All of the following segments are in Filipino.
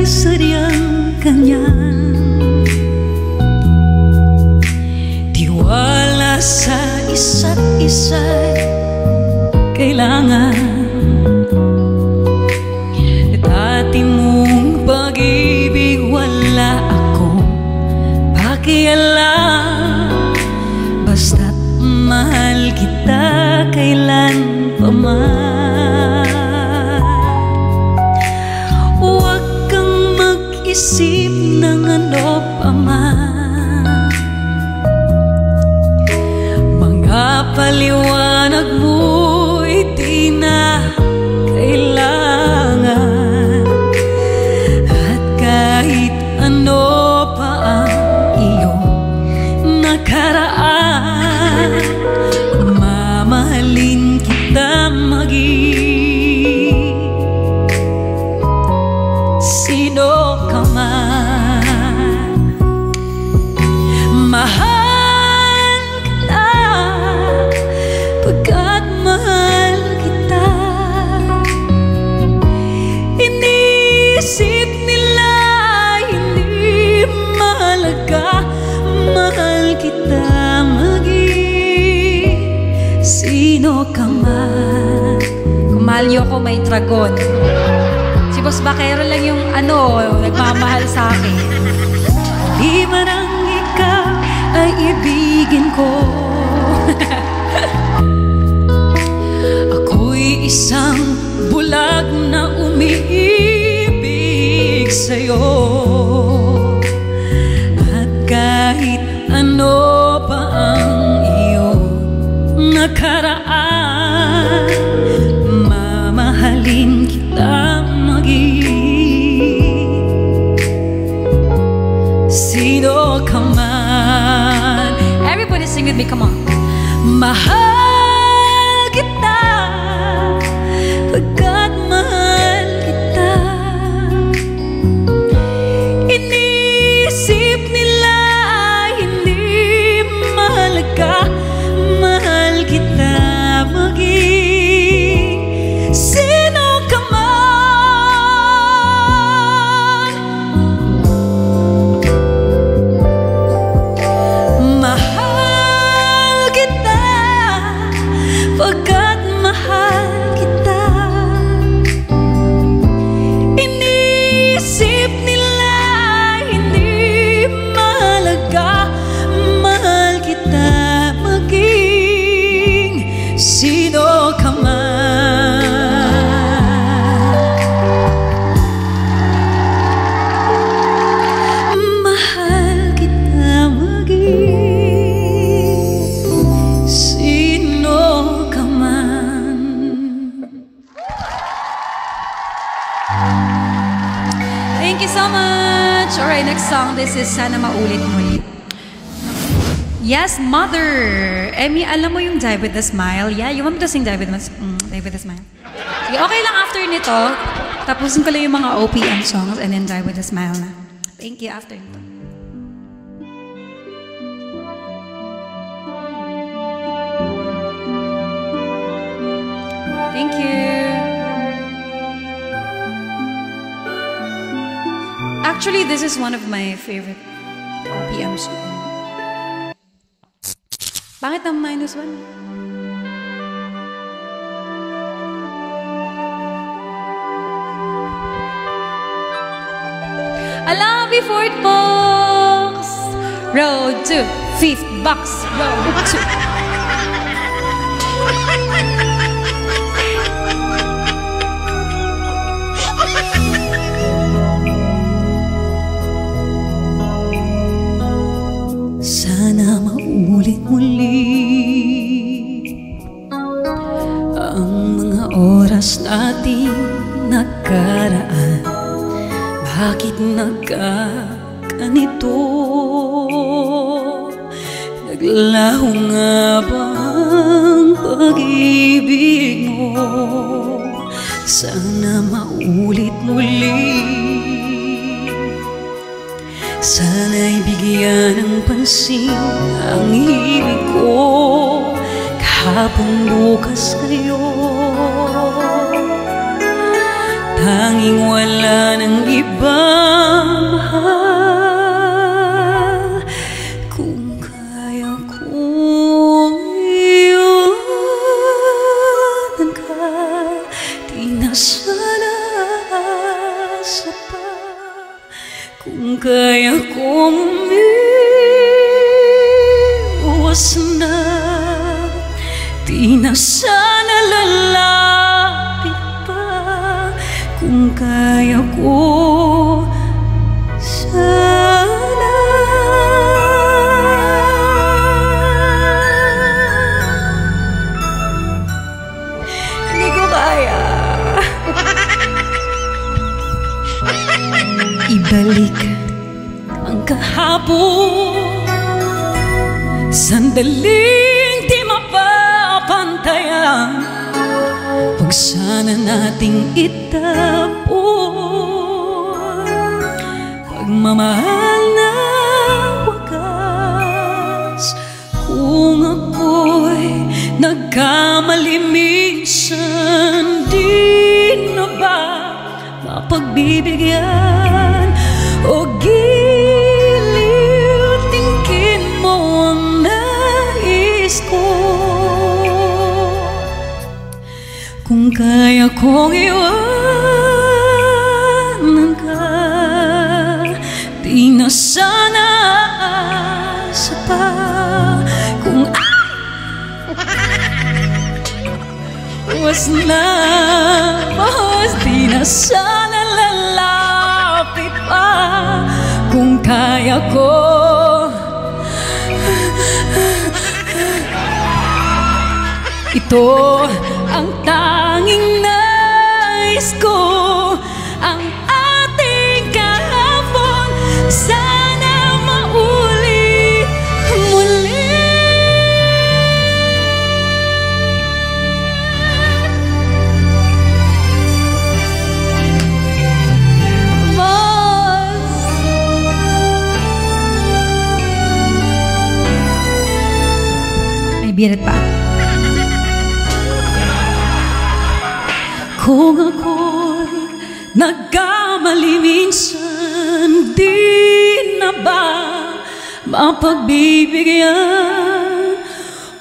ay sadyang ganyan. Tiwala sa isa't isa'y kailangan. Dati mong pag-ibig wala akong pakialam. Basta't mahal kita kailan pa man. Huwag kang mag-isip ng ano pa man. Mga paliwanag mo'y di na kailangan. At kahit ano pa ang iyong nakaraan, mamahalin kita maging sino ka man. Mahal kita pagkat mahal kita. Iniisip nila hindi mahalaga. Mahal kita maging sino ka man. Kung mahal niyo ako, may dragon. Si Boss Bakero lang yung nagmamahal sa akin. Di man ang ikaw ay ibigin ko. Ako'y isang bulag na umiibig sa'yo. At kahit ano pa ang iyong nakaraan, mamahalin kita maging sino ka man. Everybody sing with me, come on. Mahal kita pagkat mahal kita. Iniisip nila hindi mahalaga. Mahal kita maging sino ka man. Mahal kita pagkat mahal kita. Iniisip nila hindi mahalaga. Mahal kita maging sino ka man. Mahal kita maging sino ka man. Thank you so much. Alright, next song. This is Sana Maulit Muli. Yes, Mother. Emmy, alam mo yung Die With A Smile? Yeah, you want me to sing Die With A Smile? Sige, okay lang after nito. Tapusin ko lang yung mga OPM songs and then Die With A Smile na. Thank you after nito. Thank you. Actually, this is one of my favorite OPM songs. Bakit ang -1? Alam before it box. Road to 5th box. Road to. Sana maulit muli ang mga oras nating nakaraan. Bakit nagkaganito? Naglaho nga ba ang pag-ibig mo? Sana maulit muli. Sana'y bigyan ng pansin ang ibig ko. Kahapon bukas kayo. tanging wala ng ibang mahal. Kung kaya kong iwanan ka, di na sana asa pa. Kung kaya kong umiwas na, di na sana lalapit pa. Kung kaya ko sana. Hindi ko kaya. Ibalik ang kahapon, sandaling di mapapantayan. Huwag sana nating itapon pagmamahal na wagas. Kung ako'y nagkamali minsan, di na ba mapagbibigyan o giliw? Tingin mo ang nais ko. Kung kaya kong iwanan ka, di na sana asa pa. Kung was na, mas di na sana lalapit pa. Kung kaya ko ito ang tanging nais ko, ang ating kahapon sana maulit muli. May birit pa. Kung ako'y nagkamali minsan, di na ba mapagbibigyan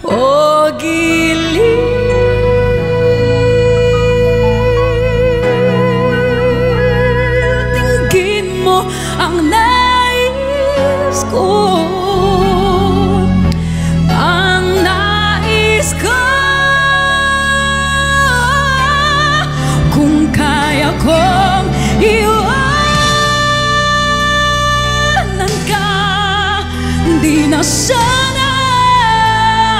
o giliw? Tingin mo ang nais ko, ang nais ko. Kung kaya kong iwanan ka, di na sana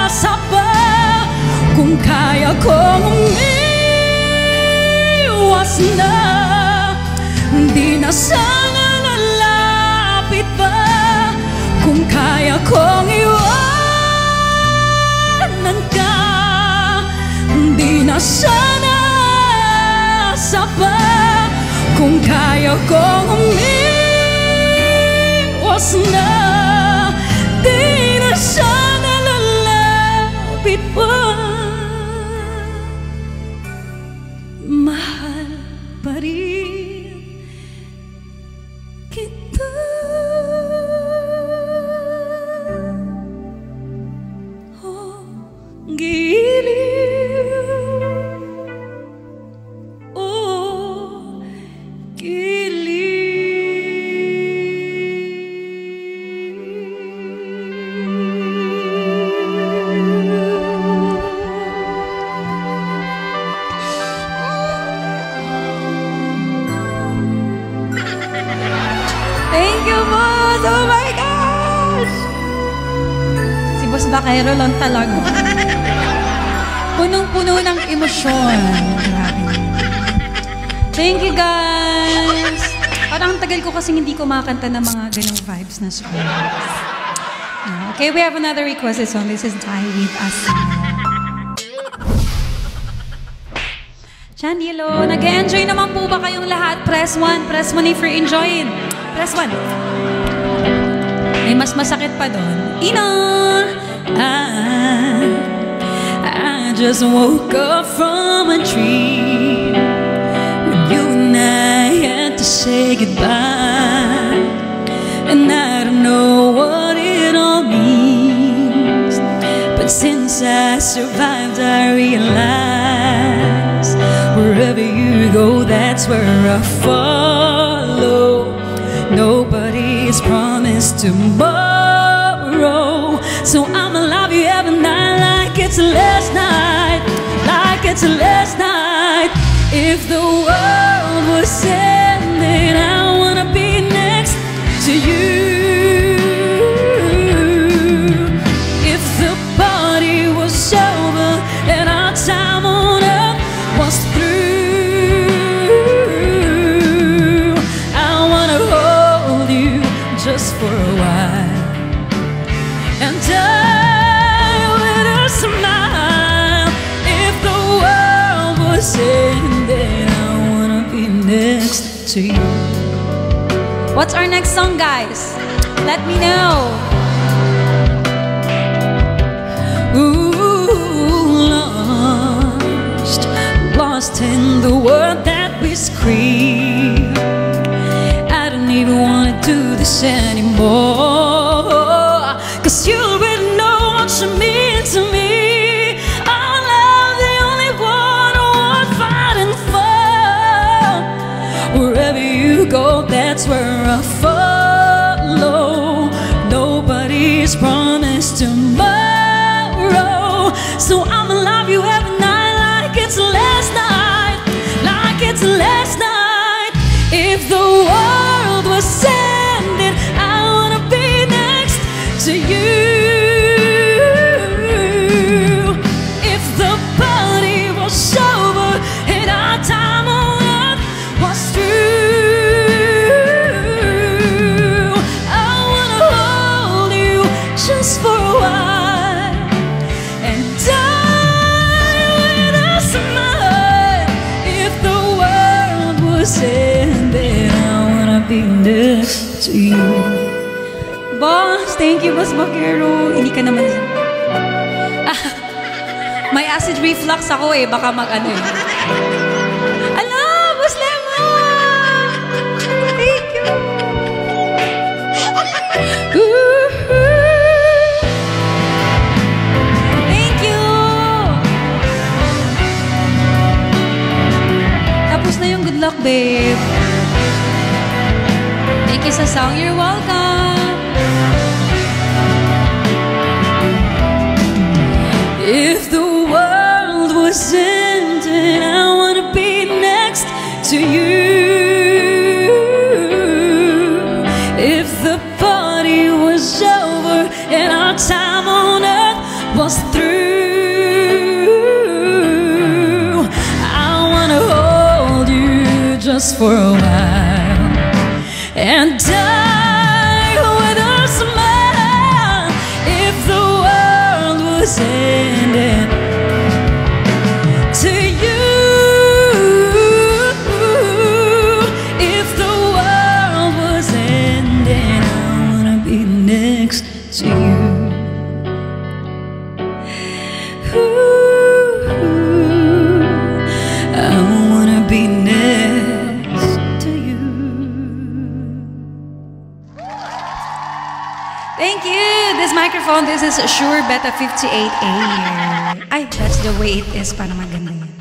asa pa. Kung kaya kong umiwas na, di na sana lalapit pa. Kung kaya kong iwanan ka, di na sana asa pa. Kung kaya kong umiwas na, di na sana lalapit pa. Mahal pa rin kita. Oh, giliw. Oh, thank you, boss! Oh my gosh! Si Boss Bakero lang talaga. Punong-puno ng emosyon. Grabe. Thank you, guys! Parang tagal ko kasing hindi ko makakanta ng mga ganong vibes na songs. Okay, we have another requested song. This is Die With Us. Chandilo, nag-enjoy naman po ba kayong lahat? Press 1 if you're enjoying. Press 1. May mas masakit pa doon. I just woke up from a dream when you and I had to say goodbye, and I don't know what it all means, but since I survived I realize wherever you go, that's where I follow. Nobody's promised tomorrow, so I'ma love you every night like it's the last night, like it's the last night. If the world was ending, I wanna be next to you. If the party was over and our time on earth was through, I wanna hold you just for a while and die with a smile. If the world was ending, I wanna be next to you. What's our next song, guys? Let me know. Ooh, lost in the world that we scream. I don't even wanna do this anymore, 'cause you already know what you mean to me. Our love, the only one worth fighting for. Wherever you go, that's where I follow. Nobody's promised tomorrow, so I'ma love you every night like it's the last night, like it's the last night. If the world was ending, I wanna be next to you. If the party was over and our time on earth was through, I wanna hold you just for a while and die with a smile. If the world was ending, I wanna be next to you. Boss, thank you, Boss Bakero. Hindi ka naman... may acid reflux ako eh. Baka mag-ano eh. Ala, Boss Lemon! Thank you. Thank you. Tapos na yung good luck, babe. Thank you sa song. You're welcome. If the world was ending, I wanna be next to you. If the party was over and our time on earth was through, I wanna hold you just for a while and die with a smile. If the world was ending, to you. If the world was ending, I wanna be next to you. I wanna be next to you. Thank you. This microphone, this is Shure Beta 58A. Ay, that's the way it is para maganda yan.